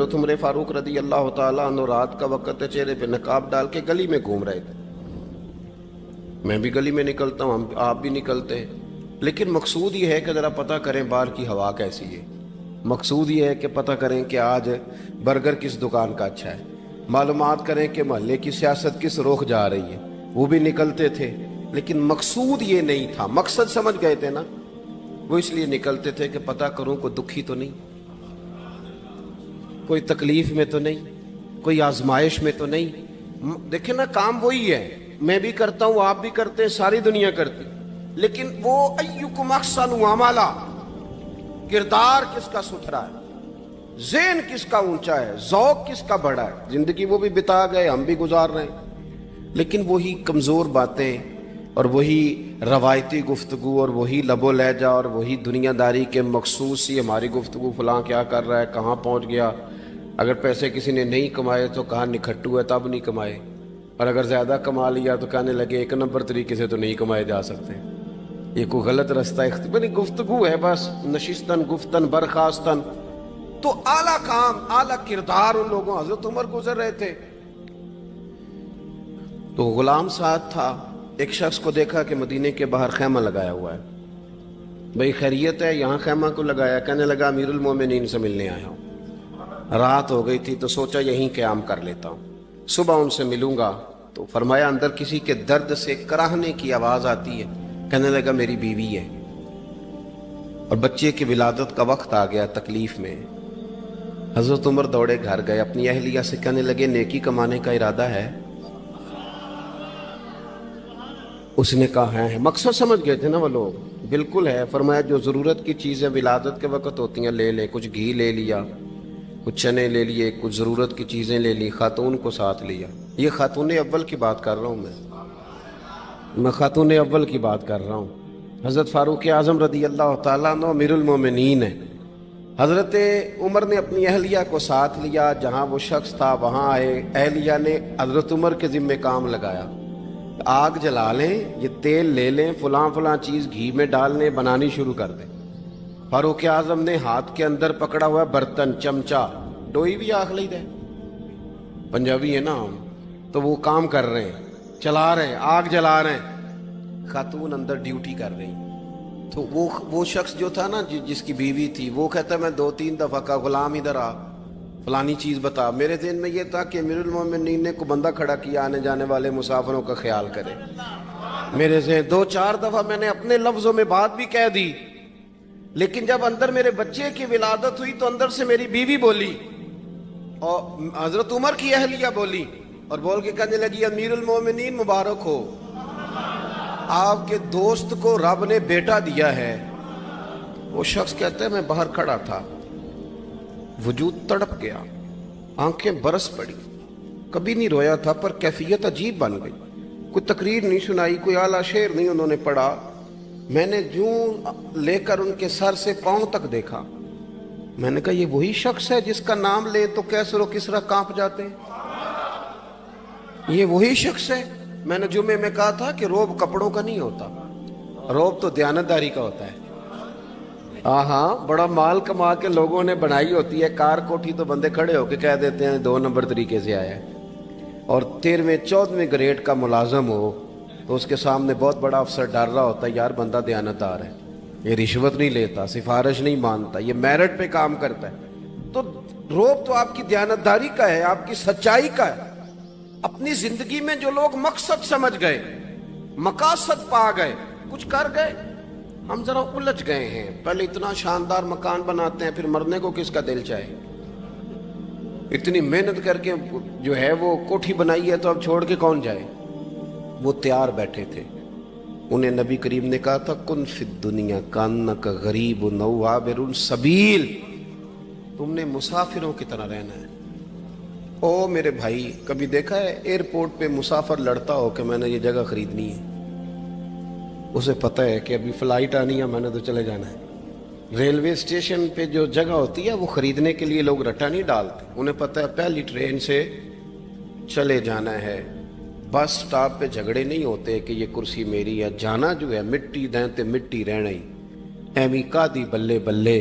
حضرت عمر فاروق رضی اللہ تعالیٰ عنہ رات کا وقت ہے، چہرے پہ نقاب ڈال کے گلی میں گھوم رہے تھے. میں بھی گلی میں نکلتا ہوں، آپ بھی نکلتے ہیں، لیکن مقصود یہ ہے کہ ذرا پتہ کریں باہر کی ہوا کیسی ہے. مقصود یہ ہے کہ پتہ کریں کہ آج برگر کس دکان کا اچھا ہے، معلومات کریں کہ محلے کی سیاست کس رخ جا رہی ہے. وہ بھی نکلتے تھے، لیکن مقصود یہ نہیں تھا. مقصد سمجھ گئے تھے نا، وہ اس لیے نکلتے تھے کہ پتہ کروں کوئی دکھی تو نہیں، کوئی تکلیف میں تو نہیں، کوئی آزمائش میں تو نہیں. دیکھیں نا، کام وہی ہے، میں بھی کرتا ہوں، آپ بھی کرتے ہیں، ساری دنیا کرتی، لیکن وہ ایکم احسن عملا، کردار کس کا ستھرا ہے، ذہن کس کا اونچا ہے، ذوق کس کا بڑا ہے. زندگی وہ بھی بتا گئے، ہم بھی گزار رہے ہیں، لیکن وہی کمزور باتیں اور وہی روایتی گفتگو اور وہی لب و لہجہ اور وہی دنیا داری کے مخصوص سی ہماری گفتگو، فلاں کیا کر رہا ہے، کہاں پہنچ گیا. اگر پیسے کسی نے نہیں کمائے تو کہاں نکھٹو ہے تب نہیں کمائے، اور اگر زیادہ کما لیا تو کہنے لگے ایک نمبر طریقے سے تو نہیں کمائے جا سکتے، یہ کوئی غلط رستہ گفتگو ہے بس، نشستن گفتن برخاستن. تو اعلیٰ کام، اعلیٰ کردار ان لوگوں، حضرت عمر گزر رہے تھے. تو غلام ساتھ تھا، ایک شخص کو دیکھا کہ مدینے کے باہر خیمہ لگایا ہوا ہے. بھئی خیریت ہے، یہاں خیمہ کو لگایا؟ کہنے لگا امیر المومنین سے ملنے آیا ہوں، رات ہو گئی تھی تو سوچا یہیں قیام کر لیتا ہوں، صبح ان سے ملوں گا. تو فرمایا اندر کسی کے درد سے کراہنے کی آواز آتی ہے. کہنے لگا میری بیوی ہے اور بچے کی ولادت کا وقت آ گیا، تکلیف میں. حضرت عمر دوڑے گھر گئے، اپنی اہلیہ سے کہنے لگے نیکی کمانے کا ارادہ ہے؟ اس نے کہا ہے. مقصد سمجھ گئے تھے نا وہ لوگ، بالکل ہے. فرمایا جو ضرورت کی چیزیں ولادت کے وقت ہوتی ہیں لے لیں. کچھ گھی لے لیا، کچھ چنے لے لیے، کچھ ضرورت کی چیزیں لے لی، خاتون کو ساتھ لیا. یہ خاتون اول کی بات کر رہا ہوں، میں خاتون اول کی بات کر رہا ہوں. حضرت فاروق اعظم رضی اللہ تعالیٰ عنہ امیر المومنین ہیں. حضرت عمر نے اپنی اہلیہ کو ساتھ لیا، جہاں وہ شخص تھا وہاں آئے. اہلیہ نے حضرت عمر کے ذمہ کام لگایا، آگ جلا لیں، یہ تیل لے لیں، فلاں فلاں چیز گھی میں ڈال لیں، بنانی شروع کر دیں. فاروق اعظم نے ہاتھ کے اندر پکڑا ہوا برتن، چمچہ، ڈوئی بھی آخ لی دے، پنجابی ہے نا ہم، تو وہ کام کر رہے ہیں، چلا رہے ہیں، آگ جلا رہے ہیں. خاتون اندر ڈیوٹی کر رہی. تو وہ شخص جو تھا نا جس کی بیوی تھی، وہ کہتا ہے میں 2-3 دفعہ کا غلام ادھر آ، فلانی چیز بتا. میرے ذہن میں یہ تھا کہ امیر المومنین نے کو بندہ کھڑا کیا آنے جانے والے مسافروں کا خیال کرے. میرے ذہن 2-4 دفعہ میں نے اپنے لفظوں میں بات بھی کہہ دی، لیکن جب اندر میرے بچے کی ولادت ہوئی تو اندر سے میری بیوی بولی اور حضرت عمر کی اہلیہ بولی اور بول کے کہنے لگی امیر المومنین مبارک ہو، آپ کے دوست کو رب نے بیٹا دیا ہے. وہ شخص کہتا ہے میں باہر کھڑا تھا، وجود تڑپ گیا، آنکھیں برس پڑی، کبھی نہیں رویا تھا پر کیفیت عجیب بن گئی. کوئی تقریر نہیں سنائی، کوئی اعلیٰ شعر نہیں انہوں نے پڑھا. میں نے جوں لے کر ان کے سر سے پاؤں تک دیکھا. میں نے کہا یہ وہی شخص ہے جس کا نام لے تو کیسر و کسرا کانپ جاتے ہیں، یہ وہی شخص ہے. میں نے جمعے میں کہا تھا کہ روب کپڑوں کا نہیں ہوتا، روب تو دیانتداری کا ہوتا ہے. ہاں بڑا مال کما کے لوگوں نے بنائی ہوتی ہے، کار کوٹھی تو بندے کھڑے ہو کے کہہ دیتے ہیں 2 نمبر طریقے سے آیا ہے. اور 13ویں-14ویں گریڈ کا ملازم ہو تو اس کے سامنے بہت بڑا افسر ڈر رہا ہوتا ہے، یار بندہ دیانتدار ہے، یہ رشوت نہیں لیتا، سفارش نہیں مانتا، یہ میرٹ پہ کام کرتا ہے. تو روب تو آپ کی دیانتداری کا ہے، آپ کی سچائی کا ہے. اپنی زندگی میں جو لوگ مقصد سمجھ گئے، مقاصد پا گئے، کچھ کر گئے. ہم ذرا الجھ گئے ہیں، پہلے اتنا شاندار مکان بناتے ہیں، پھر مرنے کو کس کا دل چاہے. اتنی محنت کر کے جو ہے وہ کوٹھی بنائی ہے تو اب چھوڑ کے کون جائے. وہ تیار بیٹھے تھے. انہیں نبی کریم نے کہا تھا کن فی الدنیا کانک غریب نو عابر السبیل، تم نے مسافروں کی طرح رہنا ہے. او میرے بھائی، کبھی دیکھا ہے ایئرپورٹ پہ مسافر لڑتا ہو کہ میں نے یہ جگہ خریدنی ہے؟ اسے پتہ ہے کہ ابھی فلائٹ آنی ہے، میں نے تو چلے جانا ہے. ریلوے اسٹیشن پہ جو جگہ ہوتی ہے وہ خریدنے کے لیے لوگ رٹا نہیں ڈالتے، انہیں پتہ ہے پہلی ٹرین سے چلے جانا ہے. بس سٹاپ پہ جھگڑے نہیں ہوتے کہ یہ کرسی میری ہے، جانا جو ہے مٹی دیں تے مٹی رہنا ہی. ایویں کا دی بلے بلے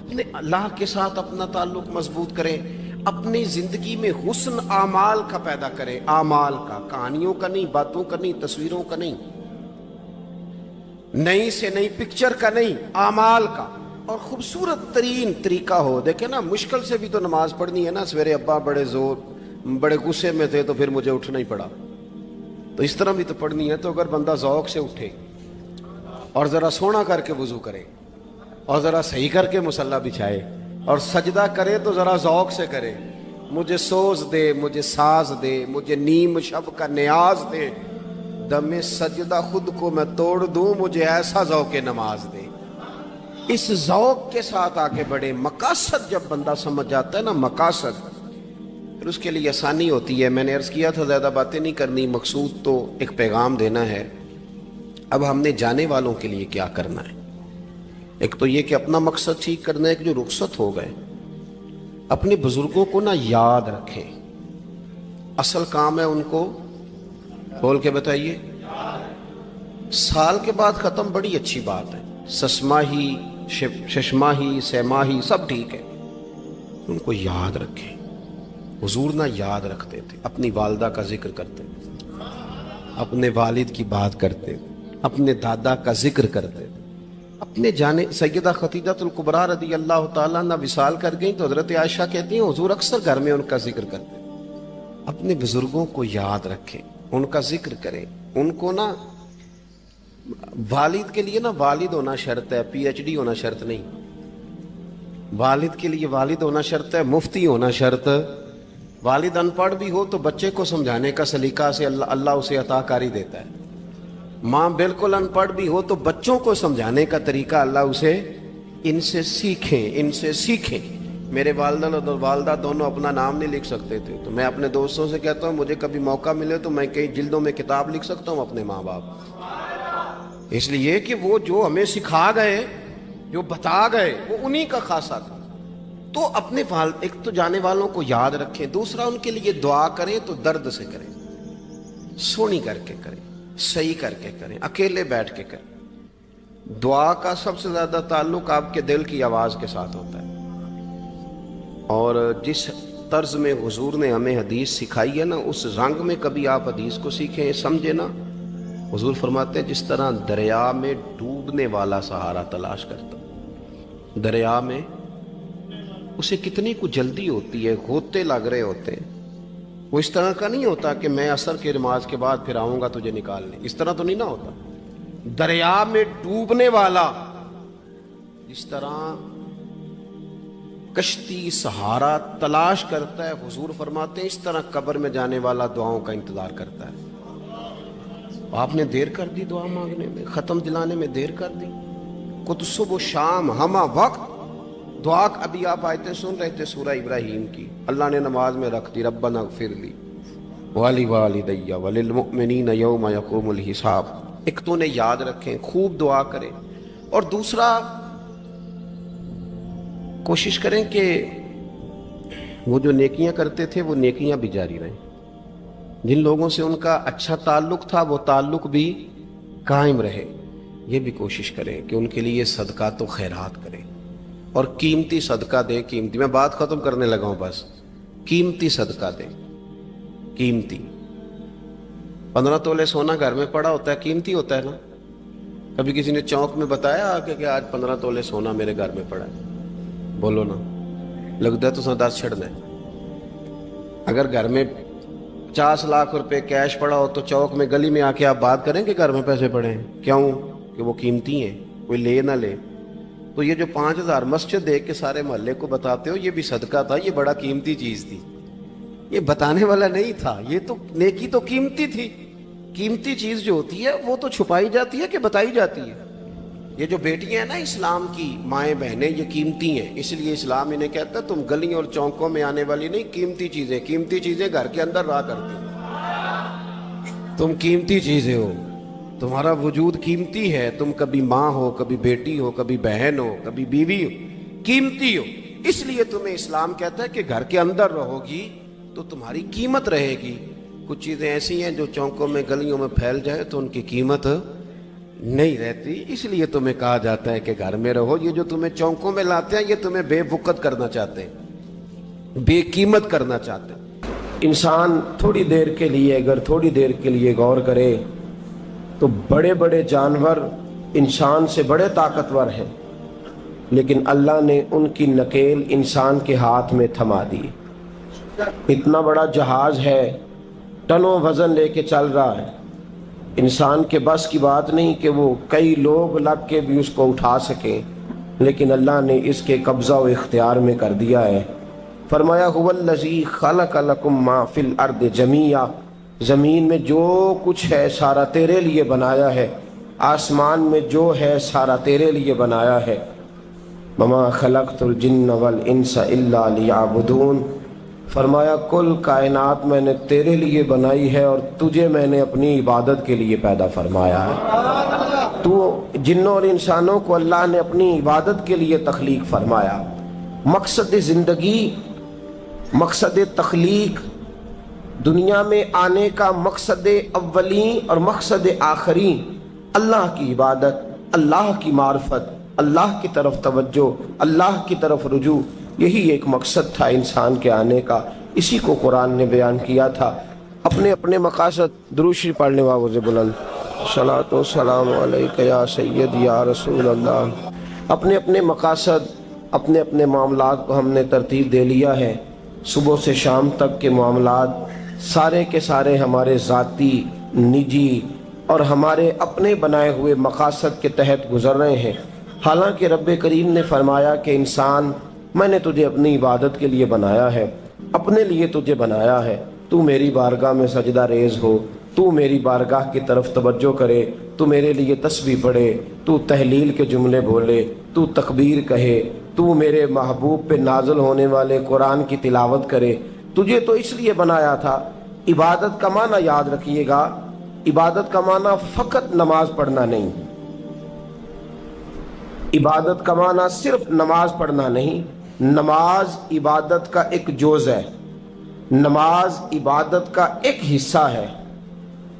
اپنے اللہ کے ساتھ اپنا تعلق مضبوط کریں، اپنی زندگی میں حسن اعمال کا پیدا کریں، اعمال کا، کہانیوں کا نہیں، باتوں کا نہیں، تصویروں کا نہیں، نئی سے نئی پکچر کا نہیں، اعمال کا، اور خوبصورت ترین طریقہ ہو۔ دیکھیں نا، مشکل سے بھی تو نماز پڑھنی ہے نا۔ سویرے ابا بڑے غصے میں تھے تو پھر مجھے اٹھنا ہی پڑا، تو اس طرح بھی تو پڑھنی ہے۔ تو اگر بندہ ذوق سے اٹھے اور ذرا سونا کر کے وضو کرے اور ذرا صحیح کر کے مصلی بچھائے اور سجدہ کرے تو ذرا ذوق سے کرے، مجھے سوز دے، مجھے ساز دے، مجھے نیم شب کا نیاز دے، دم سجدہ خود کو میں توڑ دوں، مجھے ایسا ذوق نماز دے۔ اس ذوق کے ساتھ آگے بڑھے۔ مقاصد جب بندہ سمجھ جاتا ہے نا، مقاصد، پھر اس کے لیے آسانی ہوتی ہے۔ میں نے عرض کیا تھا زیادہ باتیں نہیں کرنی، مقصود تو ایک پیغام دینا ہے۔ اب ہم نے جانے والوں کے لیے کیا کرنا ہے؟ ایک تو یہ کہ اپنا مقصد ٹھیک کرنا ہے کہ جو رخصت ہو گئے اپنے بزرگوں کو نہ یاد رکھیں۔ اصل کام ہے ان کو بول کے بتائیے۔ سال کے بعد ختم، بڑی اچھی بات ہے، سسماہی، ششماہی، سیماہی سب ٹھیک ہے، ان کو یاد رکھیں۔ حضور نہ یاد رکھتے تھے، اپنی والدہ کا ذکر کرتے تھے، اپنے والد کی بات کرتے تھے، اپنے دادا کا ذکر کرتے تھے، اپنے جانے سیدہ خدیجہ الکبریٰ رضی اللہ تعالیٰ عنہ وصال کر گئیں تو حضرت عائشہ کہتی ہیں حضور اکثر گھر میں ان کا ذکر کرتے ہیں۔ اپنے بزرگوں کو یاد رکھیں، ان کا ذکر کریں، ان کو نا، والد کے لیے نا والد ہونا شرط ہے، پی ایچ ڈی ہونا شرط نہیں۔ والد کے لیے والد ہونا شرط ہے، مفتی ہونا شرط۔ والد ان پڑھ بھی ہو تو بچے کو سمجھانے کا سلیقہ سے اللہ اسے عطا کاری دیتا ہے۔ ماں بالکل ان پڑھ بھی ہو تو بچوں کو سمجھانے کا طریقہ اللہ اسے، ان سے سیکھیں، ان سے سیکھیں۔ میرے والدہ اور والدہ دونوں اپنا نام نہیں لکھ سکتے تھے، تو میں اپنے دوستوں سے کہتا ہوں مجھے کبھی موقع ملے تو میں کئی جلدوں میں کتاب لکھ سکتا ہوں اپنے ماں باپ، اس لیے کہ وہ جو ہمیں سکھا گئے، جو بتا گئے، وہ انہی کا خاصہ تھا۔ تو اپنے ایک تو جانے والوں کو یاد رکھیں، دوسرا ان کے لیے دعا کریں تو درد سے کریں، سونی کر کے کریں، صحیح کر کے کریں، اکیلے بیٹھ کے کریں۔ دعا کا سب سے زیادہ تعلق آپ کے دل کی آواز کے ساتھ ہوتا ہے، اور جس طرز میں حضور نے ہمیں حدیث سکھائی ہے نا، اس رنگ میں کبھی آپ حدیث کو سیکھیں، سمجھیں نا۔ حضور فرماتے ہیں جس طرح دریا میں ڈوبنے والا سہارا تلاش کرتا، دریا میں اسے کتنی کو جلدی ہوتی ہے، ہوتے لگ رہے ہوتے ہیں، وہ اس طرح کا نہیں ہوتا کہ میں عصر کی نماز کے بعد پھر آؤں گا تجھے نکالنے، اس طرح تو نہیں نہ ہوتا۔ دریا میں ڈوبنے والا اس طرح کشتی سہارا تلاش کرتا ہے، حضور فرماتے ہیں اس طرح قبر میں جانے والا دعاؤں کا انتظار کرتا ہے۔ آپ نے دیر کر دی دعا مانگنے میں، ختم دلانے میں دیر کر دی، کچھ صبح و شام ہمہ وقت دعا۔ ابھی آپ آیتیں سن رہے تھے سورہ ابراہیم کی، اللہ نے نماز میں رکھ دی، ربنا اغفر لی وَلِوَالِدَيَّ وَلِلْمُؤْمِنِينَ يَوْمَ يَقُومُ الْحِسَابِ۔ ایک تو انہیں یاد رکھیں، خوب دعا کریں، اور دوسرا کوشش کریں کہ وہ جو نیکیاں کرتے تھے وہ نیکیاں بھی جاری رہیں، جن لوگوں سے ان کا اچھا تعلق تھا وہ تعلق بھی قائم رہے۔ یہ بھی کوشش کریں کہ ان کے لیے صدقات و خیرات کریں، اور قیمتی صدقہ دیں۔ قیمتی، میں بات ختم کرنے لگا ہوں، بس قیمتی صدقہ دیں، قیمتی۔ 15 تولے سونا گھر میں پڑا ہوتا ہے، قیمتی ہوتا ہے نا۔ کبھی کسی نے چوک میں بتایا کہ آج 15 تولے سونا میرے گھر میں پڑا ہے؟ بولو نا، لگتا ہے تو 10 چھڑنا ہے۔ اگر گھر میں 50 لاکھ روپے کیش پڑا ہو تو چوک میں گلی میں آ کے آپ بات کریں کہ گھر میں پیسے پڑے ہیں، کیوں؟ کہ وہ قیمتی ہیں، کوئی لے نہ لے۔ تو یہ جو 5000 مسجد دیکھ کے سارے محلے کو بتاتے ہو یہ بھی صدقہ تھا، یہ بڑا قیمتی چیز تھی، یہ بتانے والا نہیں تھا، یہ تو نیکی تو قیمتی تھی۔ قیمتی چیز جو ہوتی ہے وہ تو چھپائی جاتی ہے کہ بتائی جاتی ہے۔ یہ جو بیٹیاں ہیں نا اسلام کی، مائیں بہنیں، یہ قیمتی ہیں، اس لیے اسلام انہیں کہتا ہے تم گلیوں اور چوکوں میں آنے والی نہیں، قیمتی چیزیں گھر کے اندر رہا کرتی ہیں۔ تم قیمتی چیزیں ہو، تمہارا وجود قیمتی ہے، تم کبھی ماں ہو، کبھی بیٹی ہو، کبھی بہن ہو، کبھی بیوی ہو، قیمتی ہو۔ اس لیے تمہیں اسلام کہتا ہے کہ گھر کے اندر رہو گی تو تمہاری قیمت رہے گی۔ کچھ چیزیں ایسی ہیں جو چوکوں میں گلیوں میں پھیل جائے تو ان کی قیمت نہیں رہتی، اس لیے تمہیں کہا جاتا ہے کہ گھر میں رہو. یہ جو تمہیں چونکوں میں لاتے ہیں یہ تمہیں بے وقت کرنا چاہتے ہیں، بے قیمت کرنا چاہتے ہیں. انسان تھوڑی دیر کے لیے، اگر تھوڑی دیر کے لیے غور کرے تو بڑے بڑے جانور انسان سے بڑے طاقتور ہیں، لیکن اللہ نے ان کی نکیل انسان کے ہاتھ میں تھما دی. اتنا بڑا جہاز ہے، ٹنوں وزن لے کے چل رہا ہے، انسان کے بس کی بات نہیں کہ وہ کئی لوگ لگ کے بھی اس کو اٹھا سکیں، لیکن اللہ نے اس کے قبضہ و اختیار میں کر دیا ہے. فرمایا هو الذی خلق لکم ما فی الارض جمیعا، زمین میں جو کچھ ہے سارا تیرے لیے بنایا ہے، آسمان میں جو ہے سارا تیرے لیے بنایا ہے. وما خلقت الجن والانس الا لیعبدون، فرمایا کل کائنات میں نے تیرے لیے بنائی ہے اور تجھے میں نے اپنی عبادت کے لیے پیدا فرمایا ہے. تو جنوں اور انسانوں کو اللہ نے اپنی عبادت کے لیے تخلیق فرمایا. مقصد زندگی، مقصد تخلیق، دنیا میں آنے کا مقصد اولین اور مقصد آخرین اللہ کی عبادت، اللہ کی معرفت، اللہ کی طرف توجہ، اللہ کی طرف رجوع. یہی ایک مقصد تھا انسان کے آنے کا. اسی کو قرآن نے بیان کیا تھا. اپنے اپنے مقاصد، درود شریف پڑھنے والوں سے بلند صلاۃ و سلام علیک یا سید یا رسول اللہ. اپنے اپنے مقاصد، اپنے اپنے معاملات کو ہم نے ترتیب دے لیا ہے. صبح سے شام تک کے معاملات سارے کے سارے ہمارے ذاتی، نجی اور ہمارے اپنے بنائے ہوئے مقاصد کے تحت گزر رہے ہیں. حالانکہ رب کریم نے فرمایا کہ انسان، میں نے تجھے اپنی عبادت کے لیے بنایا ہے، اپنے لیے تجھے بنایا ہے. تو میری بارگاہ میں سجدہ ریز ہو، تو میری بارگاہ کی طرف توجہ کرے، تو میرے لیے تسبیح پڑھے، تو تحلیل کے جملے بولے، تو تکبیر کہے، تو میرے محبوب پہ نازل ہونے والے قرآن کی تلاوت کرے. تجھے تو اس لیے بنایا تھا. عبادت کا معنی یاد رکھیے گا، عبادت کا معنی فقط نماز پڑھنا نہیں، عبادت کا معنی صرف نماز پڑھنا نہیں. نماز عبادت کا ایک جز ہے، نماز عبادت کا ایک حصہ ہے.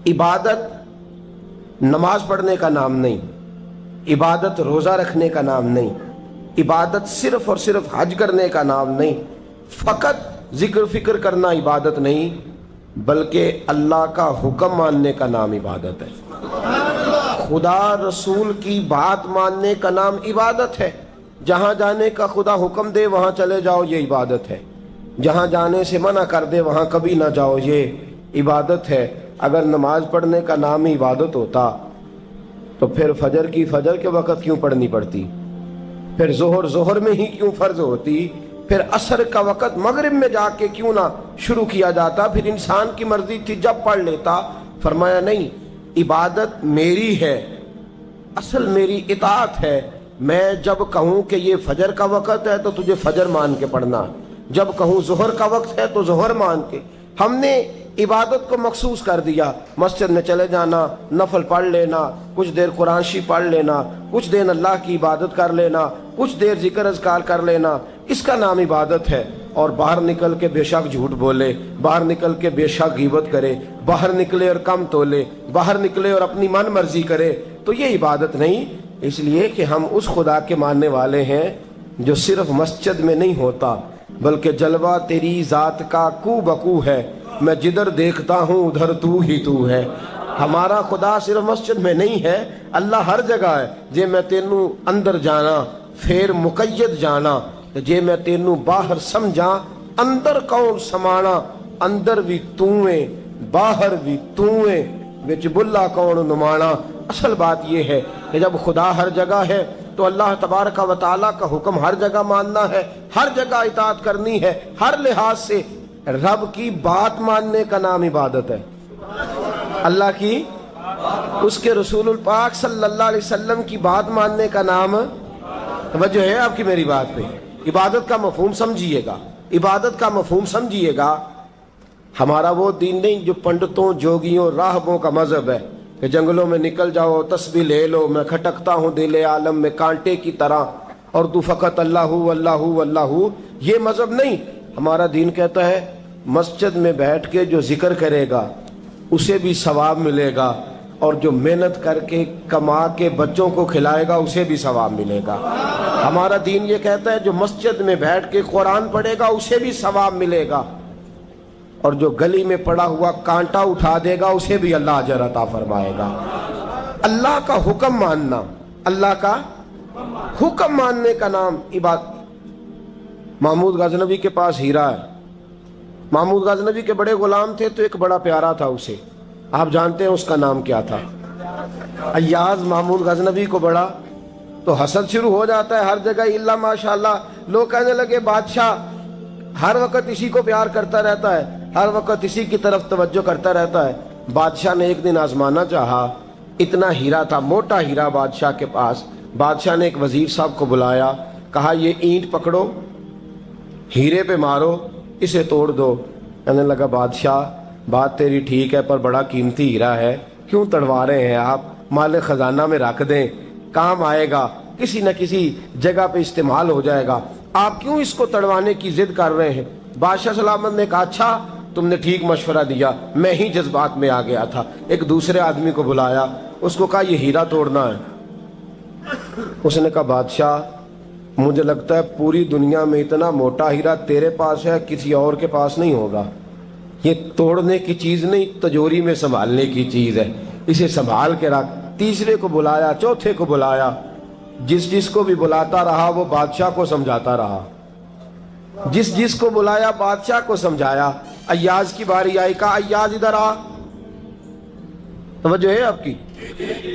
عبادت نماز پڑھنے کا نام نہیں، عبادت روزہ رکھنے کا نام نہیں، عبادت صرف اور صرف حج کرنے کا نام نہیں، فقط ذکر فکر کرنا عبادت نہیں، بلکہ اللہ کا حکم ماننے کا نام عبادت ہے. خدا رسول کی بات ماننے کا نام عبادت ہے. جہاں جانے کا خدا حکم دے وہاں چلے جاؤ، یہ عبادت ہے. جہاں جانے سے منع کر دے وہاں کبھی نہ جاؤ، یہ عبادت ہے. اگر نماز پڑھنے کا نام ہی عبادت ہوتا تو پھر فجر کی فجر کے وقت کیوں پڑھنی پڑتی، پھر ظہر میں ہی کیوں فرض ہوتی، پھر عصر کا وقت مغرب میں جا کے کیوں نہ شروع کیا جاتا، پھر انسان کی مرضی تھی جب پڑھ لیتا. فرمایا نہیں، عبادت میری ہے، اصل میری اطاعت ہے. میں جب کہوں کہ یہ فجر کا وقت ہے تو تجھے فجر مان کے پڑھنا، جب کہوں ظہر کا وقت ہے تو ظہر مان کے. ہم نے عبادت کو مخصوص کر دیا. مسجد میں چلے جانا، نفل پڑھ لینا، کچھ دیر قرآن شریف پڑھ لینا، کچھ دیر اللہ کی عبادت کر لینا، کچھ دیر ذکر اذکار کر لینا، اس کا نام عبادت ہے. اور باہر نکل کے بے شک جھوٹ بولے، باہر نکل کے بے شک غیبت کرے، باہر نکلے اور کم تولے، باہر نکلے اور اپنی من مرضی کرے، تو یہ عبادت نہیں. اس لیے کہ ہم اس خدا کے ماننے والے ہیں جو صرف مسجد میں نہیں ہوتا، بلکہ جلوہ تیری ذات کا کو بکو ہے. میں جدھر دیکھتا ہوں ادھر تو ہی تو ہے. ہمارا خدا صرف مسجد میں نہیں ہے، اللہ ہر جگہ ہے. جے میں تینوں اندر جانا پھر مقید جانا، جے میں تینوں باہر سمجھا اندر کون سمانا. اندر بھی تویں باہر بھی تویں وچ بلا کون نمانا. اصل بات یہ ہے کہ جب خدا ہر جگہ ہے تو اللہ تبارک و تعالیٰ کا حکم ہر جگہ ماننا ہے، ہر جگہ اطاعت کرنی ہے. ہر لحاظ سے رب کی بات ماننے کا نام عبادت ہے. اللہ کی، اس کے رسول الپاک صلی اللہ علیہ وسلم کی بات ماننے کا نام، توجہ ہے آپ کی میری بات پہ، عبادت کا مفہوم سمجھیے گا، عبادت کا مفہوم سمجھیے گا. ہمارا وہ دین نہیں جو پنڈتوں، جوگیوں، راہبوں کا مذہب ہے کہ جنگلوں میں نکل جاؤ، تسبیح لے لو، میں کھٹکتا ہوں دل عالم میں کانٹے کی طرح اور تو فقط اللہ اللہ اللہ. یہ مذہب نہیں. ہمارا دین کہتا ہے مسجد میں بیٹھ کے جو ذکر کرے گا اسے بھی ثواب ملے گا، اور جو محنت کر کے کما کے بچوں کو کھلائے گا اسے بھی ثواب ملے گا۔ ہمارا دین یہ کہتا ہے جو مسجد میں بیٹھ کے قرآن پڑھے گا اسے بھی ثواب ملے گا، اور جو گلی میں پڑا ہوا کانٹا اٹھا دے گا اسے بھی اللہ اجر عطا فرمائے گا۔ اللہ کا حکم ماننا، اللہ کا حکم ماننے کا نام عبادت۔ محمود غزنوی کے پاس ہیرا ہے، محمود غزنوی کے بڑے غلام تھے تو ایک بڑا پیارا تھا اسے، آپ جانتے ہیں اس کا نام کیا تھا؟ ایاز محمود غزنوی کو بڑا تو حسد شروع ہو جاتا ہے ہر جگہ، الا ماشاءاللہ لوگ کہنے لگے بادشاہ ہر وقت اسی کو پیار کرتا رہتا ہے، ہر وقت اسی کی طرف توجہ کرتا رہتا ہے۔ بادشاہ نے ایک دن آزمانا چاہا، اتنا ہیرا تھا، موٹا ہیرا بادشاہ کے پاس۔ بادشاہ نے ایک وزیر صاحب کو بلایا، کہا یہ اینٹ پکڑو، ہیرے پہ مارو، اسے توڑ دو۔ کہنے لگا بادشاہ بات تیری ٹھیک ہے پر بڑا قیمتی ہیرا ہے، کیوں تڑوا رہے ہیں آپ؟ مال خزانہ میں رکھ دیں، کام آئے گا، کسی نہ کسی جگہ پہ استعمال ہو جائے گا، آپ کیوں اس کو تڑوانے کی ضد کر رہے ہیں؟ بادشاہ سلامت نے کہا اچھا تم نے ٹھیک مشورہ دیا، میں ہی جذبات میں آ گیا تھا۔ ایک دوسرے آدمی کو بلایا، اس کو کہا یہ ہیرا توڑنا ہے۔ اس نے کہا بادشاہ مجھے لگتا ہے پوری دنیا میں اتنا موٹا ہیرا تیرے پاس ہے، کسی اور کے پاس نہیں ہوگا، یہ توڑنے کی چیز نہیں تجوری میں سنبھالنے کی چیز ہے، اسے سنبھال کے رکھ۔ تیسرے کو بلایا، چوتھے کو بلایا، جس کو بھی بلاتا رہا وہ بادشاہ کو سمجھاتا رہا، جس کو بلایا بادشاہ کو سمجھایا۔ ایاز کی باری آئی، کہا ایاز ادھر آ، توجہ ہے آپ کی؟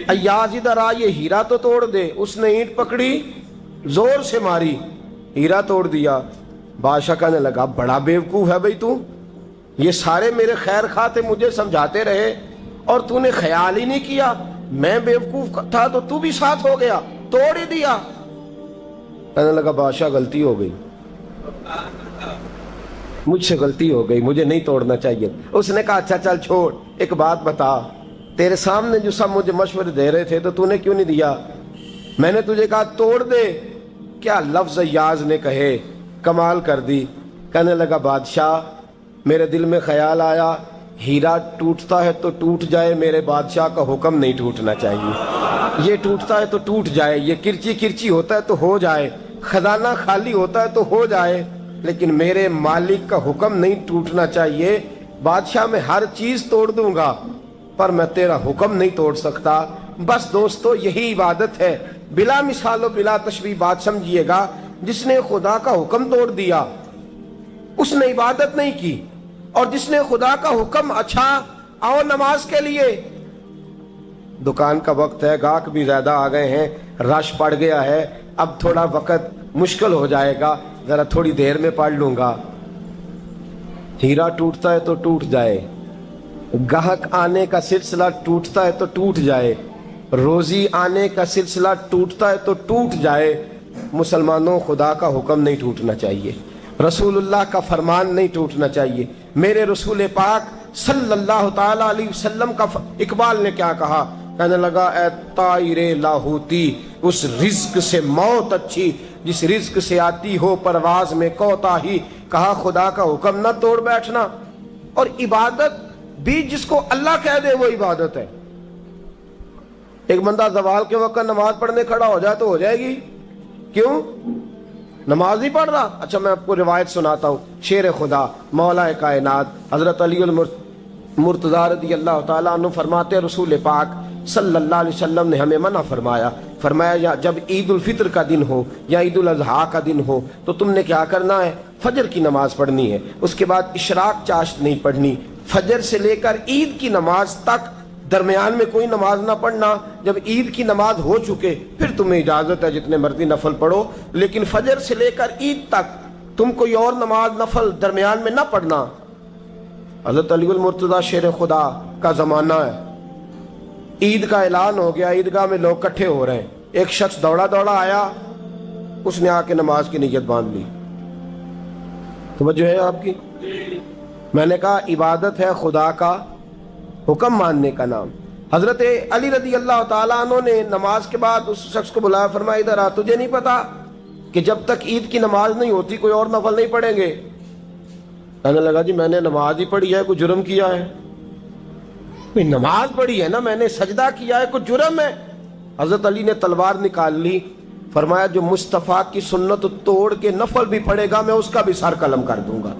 ایاز ادھر آ، یہ ہیرا تو توڑ دے۔ اس نے اینٹ پکڑی، زور سے ماری، ہیرا توڑ دیا۔ بادشاہ کہنے لگا بڑا بیوقوف ہے بھئی تو، یہ سارے میرے خیر خواہ تھے، مجھے سمجھاتے رہے اور تو نے خیال ہی نہیں کیا، میں بیوقوف تھا تو تو بھی ساتھ ہو گیا، توڑ ہی دیا۔ کہنے لگا بادشاہ غلطی ہو گئی، مجھ سے غلطی ہو گئی، مجھے نہیں توڑنا چاہیے۔ اس نے کہا اچھا چل چھوڑ، ایک بات بتا، تیرے سامنے جو سب مجھے مشورے دے رہے تھے تو نے کیوں نہیں دیا؟ میں نے تجھے کہا توڑ دے، کیا لفظ ایاز نے کہے، کمال کر دی۔ کہنے لگا بادشاہ میرے دل میں خیال آیا ہیرا ٹوٹتا ہے تو ٹوٹ جائے، میرے بادشاہ کا حکم نہیں ٹوٹنا چاہیے، یہ ٹوٹتا ہے تو ٹوٹ جائے، یہ کرچی کرچی ہوتا ہے تو ہو جائے، خزانہ خالی ہوتا ہے تو ہو جائے، لیکن میرے مالک کا حکم نہیں ٹوٹنا چاہیے۔ بادشاہ میں ہر چیز توڑ دوں گا پر میں تیرا حکم نہیں توڑ سکتا۔ بس دوستو یہی عبادت ہے، بلا مثال و بلا تشبیہ بات سمجھیے گا۔ جس نے خدا کا حکم توڑ دیا اس نے عبادت نہیں کی، اور جس نے خدا کا حکم اچھا آؤ نماز کے لیے، دکان کا وقت ہے، گاہک بھی زیادہ آ گئے ہیں، رش پڑ گیا ہے، اب تھوڑا وقت مشکل ہو جائے گا، ذرا تھوڑی دیر میں پڑھ لوں گا۔ ہیرا ٹوٹتا ہے تو ٹوٹ جائے، گاہک آنے کا سلسلہ ٹوٹتا ہے تو ٹوٹ جائے، روزی آنے کا سلسلہ ٹوٹتا ہے تو ٹوٹ جائے، مسلمانوں خدا کا حکم نہیں ٹوٹنا چاہیے، رسول اللہ کا فرمان نہیں ٹوٹنا چاہیے۔ میرے رسول پاک صلی اللہ تعالی علیہ وسلم کا اقبال نے کیا کہا؟ کہنے لگا اے طائر لاہوتی، اس رزق سے موت اچھی جس رزق سے آتی ہو پرواز میں کوتاہی۔ کہا خدا کا حکم نہ توڑ بیٹھنا، اور عبادت بھی جس کو اللہ کہہ دے وہ عبادت ہے۔ ایک بندہ زوال کے وقت نماز پڑھنے کھڑا ہو جائے تو ہو جائے گی، کیوں؟ نماز نہیں پڑھ رہا؟ اچھا میں آپ کو روایت سناتا ہوں، شیر خدا مولا کائنات حضرت علی المرتضی رضی اللہ تعالیٰ عنہ فرماتے رسول پاک صلی اللہ علیہ وسلم نے ہمیں منع فرمایا جب عید الفطر کا دن ہو یا عید الاضحیٰ کا دن ہو تو تم نے کیا کرنا ہے؟ فجر کی نماز پڑھنی ہے، اس کے بعد اشراق چاشت نہیں پڑھنی، فجر سے لے کر عید کی نماز تک درمیان میں کوئی نماز نہ پڑھنا۔ جب عید کی نماز ہو چکے پھر تمہیں اجازت ہے جتنے مرضی نفل پڑھو، لیکن فجر سے لے کر عید تک تم کوئی اور نماز نفل درمیان میں نہ پڑھنا۔ حضرت علی المرتضی شیر خدا کا زمانہ ہے، عید کا اعلان ہو گیا، عیدگاہ میں لوگ کٹھے ہو رہے ہیں، ایک شخص دوڑا آیا، اس نے آ کے نماز کی نیت باندھ لی۔ توجہ ہے آپ کی؟ میں نے کہا عبادت ہے خدا کا حکم ماننے کا نام۔ حضرت علی رضی اللہ تعالیٰ عنہ نے نماز کے بعد اس شخص کو بلایا، فرمایا ادھر آ، تجھے نہیں پتا کہ جب تک عید کی نماز نہیں ہوتی کوئی اور نفل نہیں پڑھیں گے؟ کہنے لگا جی میں نے نماز ہی پڑھی ہے، کوئی جرم کیا ہے؟ نماز پڑھی ہے نا, میں نے سجدہ کیا ہے, کچھ جرم ہے؟ حضرت علی نے تلوار نکال لی, فرمایا جو مصطفیٰ کی سنت توڑ کے نفل بھی پڑھے گا میں اس کا بھی سر قلم کر دوں گا,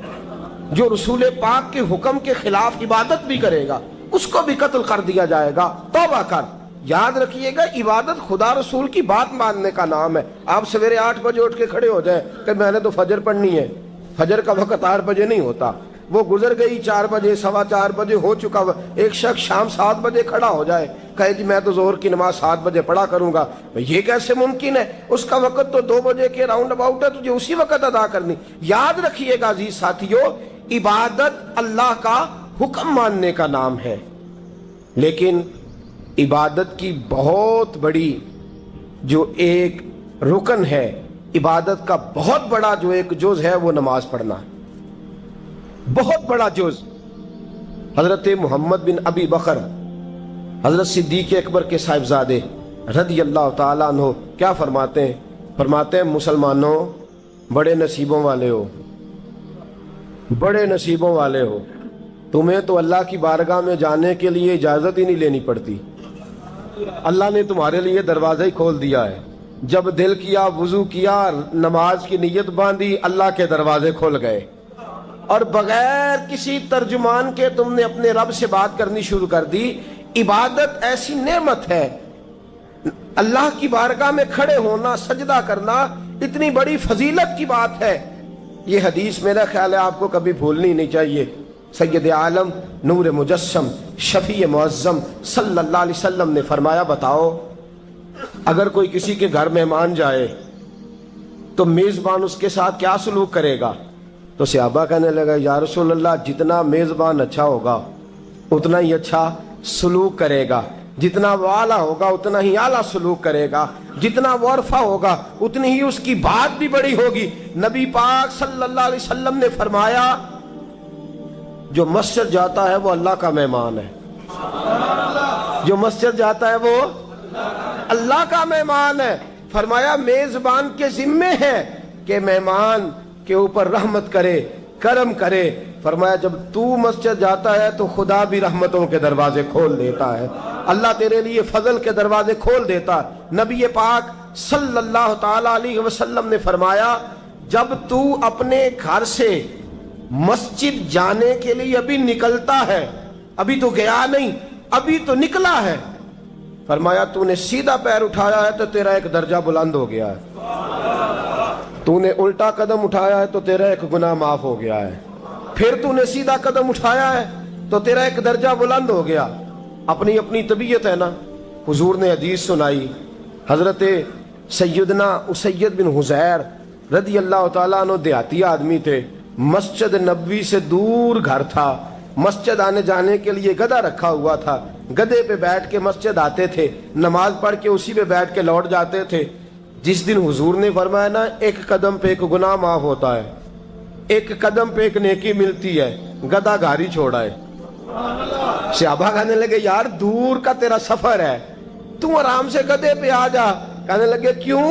جو رسول پاک کے حکم کے خلاف عبادت بھی کرے گا اس کو بھی قتل کر دیا جائے گا. توبہ کر. یاد رکھیے گا, عبادت خدا رسول کی بات ماننے کا نام ہے. آپ سویرے 8 بجے اٹھ کے کھڑے ہو جائیں کہ میں نے تو فجر پڑھنی ہے, فجر کا وقت 8 بجے نہیں ہوتا, وہ گزر گئی 4 بجے, 4:15 بجے ہو چکا. ایک شخص شام 7 بجے کھڑا ہو جائے, کہے جی میں تو ظہر کی نماز 7 بجے پڑھا کروں گا, یہ کیسے ممکن ہے؟ اس کا وقت تو 2 بجے کے راؤنڈ اباؤٹ ہے, تجھے اسی وقت ادا کرنی. یاد رکھیے گا عزیز ساتھیو, عبادت اللہ کا حکم ماننے کا نام ہے, لیکن عبادت کی بہت بڑی جو ایک رکن ہے, عبادت کا بہت بڑا جو ایک جز ہے وہ نماز پڑھنا, بہت بڑا جز. حضرت محمد بن ابی بکر حضرت صدیق اکبر کے صاحبزادے رضی اللہ تعالیٰ عنہ کیا فرماتے ہیں؟ فرماتے ہیں مسلمانوں بڑے نصیبوں والے ہو, بڑے نصیبوں والے ہو, تمہیں تو اللہ کی بارگاہ میں جانے کے لیے اجازت ہی نہیں لینی پڑتی, اللہ نے تمہارے لیے دروازہ ہی کھول دیا ہے. جب دل کیا, وضو کیا, نماز کی نیت باندھی, اللہ کے دروازے کھل گئے, اور بغیر کسی ترجمان کے تم نے اپنے رب سے بات کرنی شروع کر دی. عبادت ایسی نعمت ہے, اللہ کی بارگاہ میں کھڑے ہونا, سجدہ کرنا اتنی بڑی فضیلت کی بات ہے. یہ حدیث میرا خیال ہے آپ کو کبھی بھولنی نہیں چاہیے. سید عالم نور مجسم شفیع معظم صلی اللہ علیہ وسلم نے فرمایا, بتاؤ اگر کوئی کسی کے گھر مہمان جائے تو میزبان اس کے ساتھ کیا سلوک کرے گا؟ تو صحابہ کہنے لگا یا رسول اللہ, جتنا میزبان اچھا ہوگا اتنا ہی اچھا سلوک کرے گا, جتنا وہ اعلیٰ ہوگا اتنا ہی اعلیٰ سلوک کرے گا, جتنا وہ عرفہ ہوگا اتنی ہی اس کی بات بھی بڑی ہوگی. نبی پاک صلی اللہ علیہ وسلم نے فرمایا جو مسجد جاتا ہے وہ اللہ کا مہمان ہے, جو مسجد جاتا ہے وہ اللہ کا مہمان ہے. فرمایا میزبان کے ذمے ہے کہ مہمان کے اوپر رحمت کرے, کرم کرے. فرمایا جب تو مسجد جاتا ہے تو خدا بھی رحمتوں کے دروازے کھول دیتا ہے, اللہ تیرے لیے فضل کے دروازے کھول دیتا. نبی پاک صلی اللہ تعالی علیہ وسلم نے فرمایا جب تو اپنے گھر سے مسجد جانے کے لیے ابھی نکلتا ہے, ابھی تو گیا نہیں, ابھی تو نکلا ہے, فرمایا تو نے سیدھا پیر اٹھایا ہے تو تیرا ایک درجہ بلند ہو گیا ہے, تو نے الٹا قدم اٹھایا ہے تو تیرا ایک گناہ معاف ہو گیا ہے, پھر تو نے سیدھا قدم اٹھایا ہے تو تیرا ایک درجہ بلند ہو گیا. اپنی اپنی طبیعت ہے نا. حضور نے حدیث سنائی, حضرت سیدنا اسید بن حزیر رضی اللہ تعالیٰ عنہ دیہاتی آدمی تھے, مسجد نبوی سے دور گھر تھا, مسجد آنے جانے کے لیے گدھا رکھا ہوا تھا, گدھے پہ بیٹھ کے مسجد آتے تھے, نماز پڑھ کے اسی پہ بیٹھ کے لوٹ جاتے تھے. جس دن حضور نے فرمایا نا ایک قدم پہ ایک گناہ معاف ہوتا ہے, ایک قدم پہ ایک نیکی ملتی ہے, گدھا گھاری چھوڑا ہے. صحابہ کہنے لگے یار دور کا تیرا سفر ہے, تم آرام سے گدھے پہ آ جا. کہنے لگے کیوں,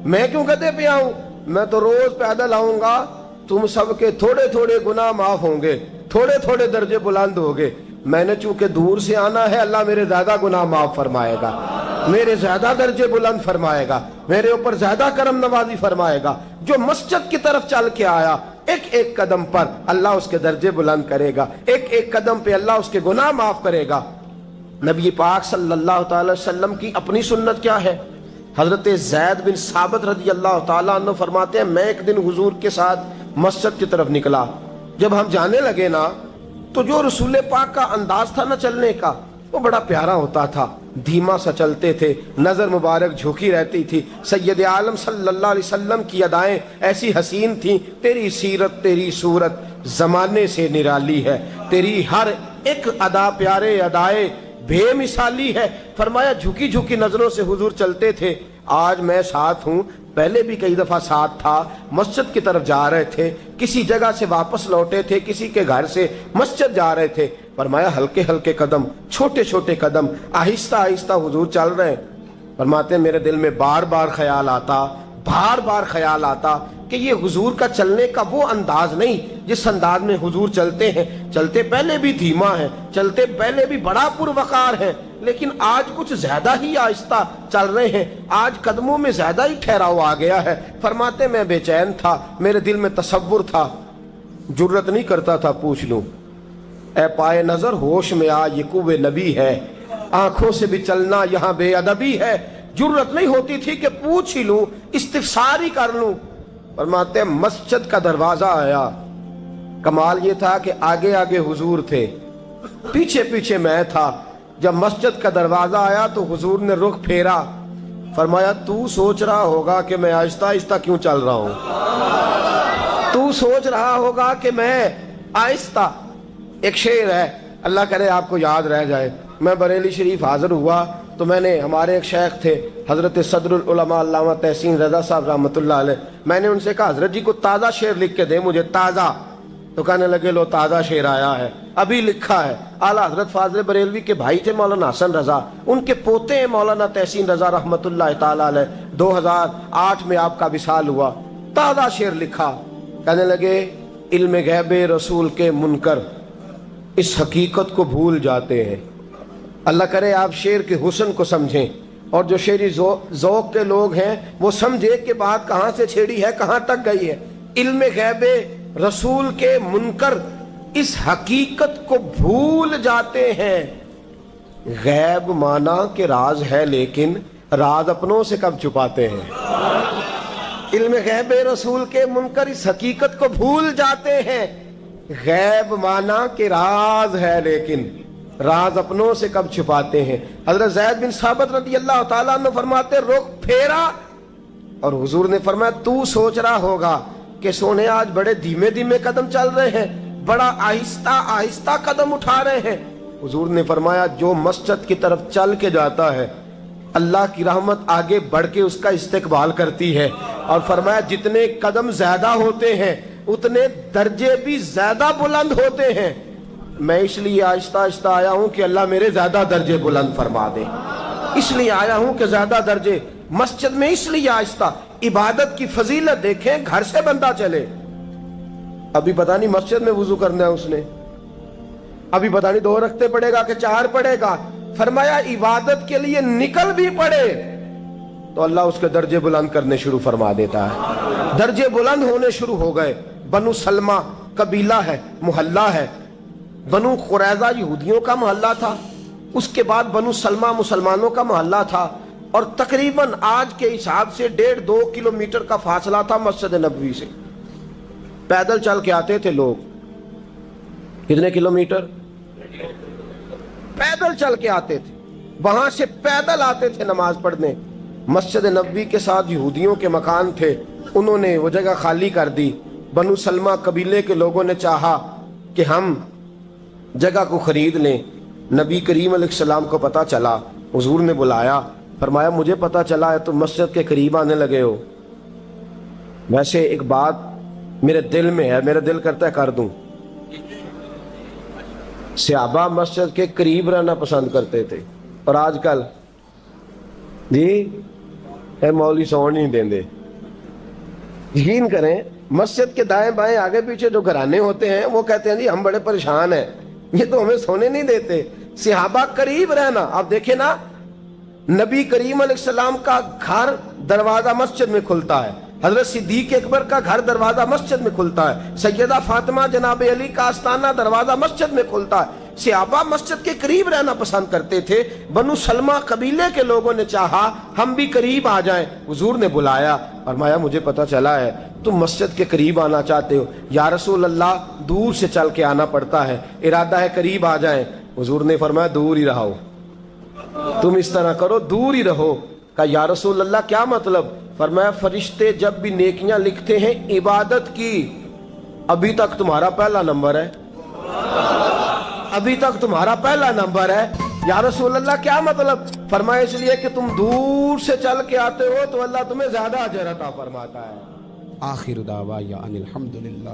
میں کیوں گدھے پہ آؤں, میں تو روز پیدل آؤں گا, تم سب کے تھوڑے تھوڑے گناہ معاف ہوں گے, تھوڑے تھوڑے درجے بلند ہوں گے. میں نے چونکہ دور سے آنا ہے, اللہ میرے زیادہ گناہ معاف فرمائے گا, میرے زیادہ درجے بلند فرمائے گا, میرے اوپر زیادہ کرم نوازی فرمائے گا. جو مسجد کی طرف چل کے آیا ایک ایک قدم پر اللہ اس کے درجے بلند کرے گا, ایک ایک قدم پہ اللہ اس کے گناہ معاف کرے گا. نبی پاک صلی اللہ تعالی وسلم کی اپنی سنت کیا ہے؟ حضرت زید بن ثابت رضی اللہ تعالیٰ عنہ فرماتے ہیں میں ایک دن حضور کے ساتھ مسجد کی طرف نکلا, جب ہم جانے لگے نا تو جو رسول پاک کا انداز تھا نا چلنے کا وہ بڑا پیارا ہوتا تھا, دھیما سا چلتے تھے, نظر مبارک جھکی رہتی تھی. سید عالم صلی اللہ علیہ وسلم کی ادائیں ایسی حسین تھیں, تیری سیرت تیری صورت زمانے سے نرالی ہے, تیری ہر ایک ادا پیارے ادائے بے مثالی ہے. فرمایا جھکی جھکی نظروں سے حضور چلتے تھے. آج میں ساتھ ہوں, پہلے بھی کئی دفعہ ساتھ تھا, مسجد کی طرف جا رہے تھے, کسی جگہ سے واپس لوٹے تھے, کسی کے گھر سے مسجد جا رہے تھے. فرمایا ہلکے ہلکے قدم, چھوٹے چھوٹے قدم, آہستہ آہستہ حضور چل رہے ہیں. فرماتے ہیں میرے دل میں بار بار خیال آتا, بار بار خیال آتا کہ یہ حضور کا چلنے کا وہ انداز نہیں جس انداز میں حضور چلتے ہیں. چلتے پہلے بھی دھیما ہے، چلتے پہلے بھی بڑا پروقار ہے، لیکن آج کچھ زیادہ ہی آہستہ چل رہے ہیں، آج قدموں میں زیادہ ہی ٹھہراؤ آ گیا ہے. فرماتے میں بے چین تھا، میرے دل میں تصور تھا، جرت نہیں کرتا تھا پوچھ لوں اے پائے نظر ہوش میں آ یہ کوے نبی ہے، آنکھوں سے بھی چلنا یہاں بے ادبی ہے. جرت نہیں ہوتی تھی کہ پوچھ ہی لوں، استفسار ہی کر لوں. فرماتے مسجد کا دروازہ آیا، کمال یہ تھا کہ آگے آگے حضور تھے، پیچھے پیچھے میں تھا. جب مسجد کا دروازہ آیا تو حضور نے رخ پھیرا، فرمایا تو سوچ رہا ہوگا کہ میں آہستہ آہستہ کیوں چل رہا ہوں، تو سوچ رہا ہوگا کہ میں آہستہ. ایک شعر ہے، اللہ کرے آپ کو یاد رہ جائے. میں بریلی شریف حاضر ہوا تو میں نے، ہمارے ایک شیخ تھے حضرت صدر العلماء علامہ تحسین رضا صاحب رحمۃ اللہ علیہ، میں نے ان سے کہا حضرت جی کو تازہ شعر لکھ کے دیں مجھے، تازہ. تو کہنے لگے لو تازہ شعر آیا ہے، ابھی لکھا ہے. اعلیٰ حضرت فاضل بریلوی کے بھائی تھے مولانا حسن رضا، ان کے پوتے ہیں مولانا تحسین رضا رحمۃ اللہ تعالی علیہ. 2008 میں آپ کا وصال ہوا، تازہ شعر لکھا. کہنے لگے علم غیب رسول کے منکر اس حقیقت کو بھول جاتے ہیں. اللہ کرے آپ شعر کے حسن کو سمجھیں، اور جو شعری ذوق کے لوگ ہیں وہ سمجھے کہ بات کہاں سے چھیڑی ہے، کہاں تک گئی ہے. علم غیب رسول کے منکر اس حقیقت کو بھول جاتے ہیں. غیب مانا کہ راز ہے لیکن راز اپنوں سے کب چھپاتے ہیں. علم غیب رسول کے منکر اس حقیقت کو بھول جاتے ہیں. غیب مانا کہ راز ہے لیکن راز اپنوں سے کب چھپاتے ہیں. حضرت زید بن ثابت رضی اللہ تعالیٰ عنہ فرماتے رخ پھیرا اور حضور نے فرمایا تو سوچ رہا ہوگا کہ سونے آج بڑے دھیمے دھیمے قدم چل رہے ہیں، بڑا آہستہ آہستہ قدم اٹھا رہے ہیں. حضور نے فرمایا جو مسجد کی طرف چل کے جاتا ہے اللہ کی رحمت آگے بڑھ کے اس کا استقبال کرتی ہے. اور فرمایا جتنے قدم زیادہ ہوتے ہیں اتنے درجے بھی زیادہ بلند ہوتے ہیں. میں اس لیے آہستہ آہستہ آیا ہوں کہ اللہ میرے زیادہ درجے بلند فرما دے، اس لیے آیا ہوں کہ زیادہ درجے. مسجد میں اس لیے آہستہ، عبادت کی فضیلت دیکھیں، گھر سے بندہ چلے، ابھی پتہ نہیں مسجد میں وضو کرنا ہے اس نے، ابھی پتہ نہیں 2 رکعتیں پڑھے گا کہ 4 پڑھے گا. فرمایا عبادت کے لیے نکل بھی پڑے تو اللہ اس کے درجے بلند کرنے شروع فرما دیتا ہے. درجے بلند ہونے شروع ہو گئے. بنو سلمہ قبیلہ ہے، محلہ ہے. بنو قریظہ یہودیوں کا محلہ تھا، اس کے بعد بنو سلمہ مسلمانوں کا محلہ تھا، اور تقریباً آج کے حساب سے 1.5-2 کلومیٹر کا فاصلہ تھا مسجد نبوی سے. پیدل چل کے آتے تھے لوگ. کتنے کلومیٹر؟ پیدل چل کے آتے تھے، وہاں سے پیدل آتے تھے نماز پڑھنے. مسجد نبوی کے ساتھ یہودیوں کے مکان تھے، انہوں نے وہ جگہ خالی کر دی. بنو سلمہ قبیلے کے لوگوں نے چاہا کہ ہم جگہ کو خرید لیں. نبی کریم علیہ السلام کو پتہ چلا، حضور نے بلایا، فرمایا مجھے پتہ چلا ہے تم مسجد کے قریب آنے لگے ہو، ویسے ایک بات میرے دل میں ہے، میرا دل کرتا ہے کر دوں. صحابہ مسجد کے قریب رہنا پسند کرتے تھے، اور آج کل جی اے مولوی سون نہیں دیں دے. یقین کریں مسجد کے دائیں بائیں آگے پیچھے جو گھرانے ہوتے ہیں وہ کہتے ہیں جی ہم بڑے پریشان ہیں، یہ تو ہمیں سونے نہیں دیتے. صحابہ قریب رہنا. آپ دیکھیں نا، نبی کریم علیہ السلام کا گھر دروازہ مسجد میں کھلتا ہے، حضرت صدیق اکبر کا گھر دروازہ مسجد میں کھلتا ہے، سیدہ فاطمہ جناب علی کا آستانہ دروازہ مسجد میں کھلتا ہے. صحابہ مسجد کے قریب رہنا پسند کرتے تھے. بنو سلمہ قبیلے کے لوگوں نے چاہا ہم بھی قریب آ جائیں. حضور نے بلایا، فرمایا مجھے پتہ چلا ہے تم مسجد کے قریب آنا چاہتے ہو. یا رسول اللہ دور سے چل کے آنا پڑتا ہے، ارادہ ہے قریب آ جائیں. حضور نے فرمایا دور ہی رہو، تم اس طرح کرو دور ہی رہو. کہا یا رسول اللہ کیا مطلب؟ فرمایا فرشتے جب بھی نیکیاں لکھتے ہیں عبادت کی، ابھی تک تمہارا پہلا نمبر ہے، ابھی تک تمہارا پہلا نمبر ہے. یا رسول اللہ کیا مطلب؟ فرمایا اس لیے کہ تم دور سے چل کے آتے ہو تو اللہ تمہیں زیادہ اجر عطا فرماتا ہے. آخر دعوانا ان الحمدللہ.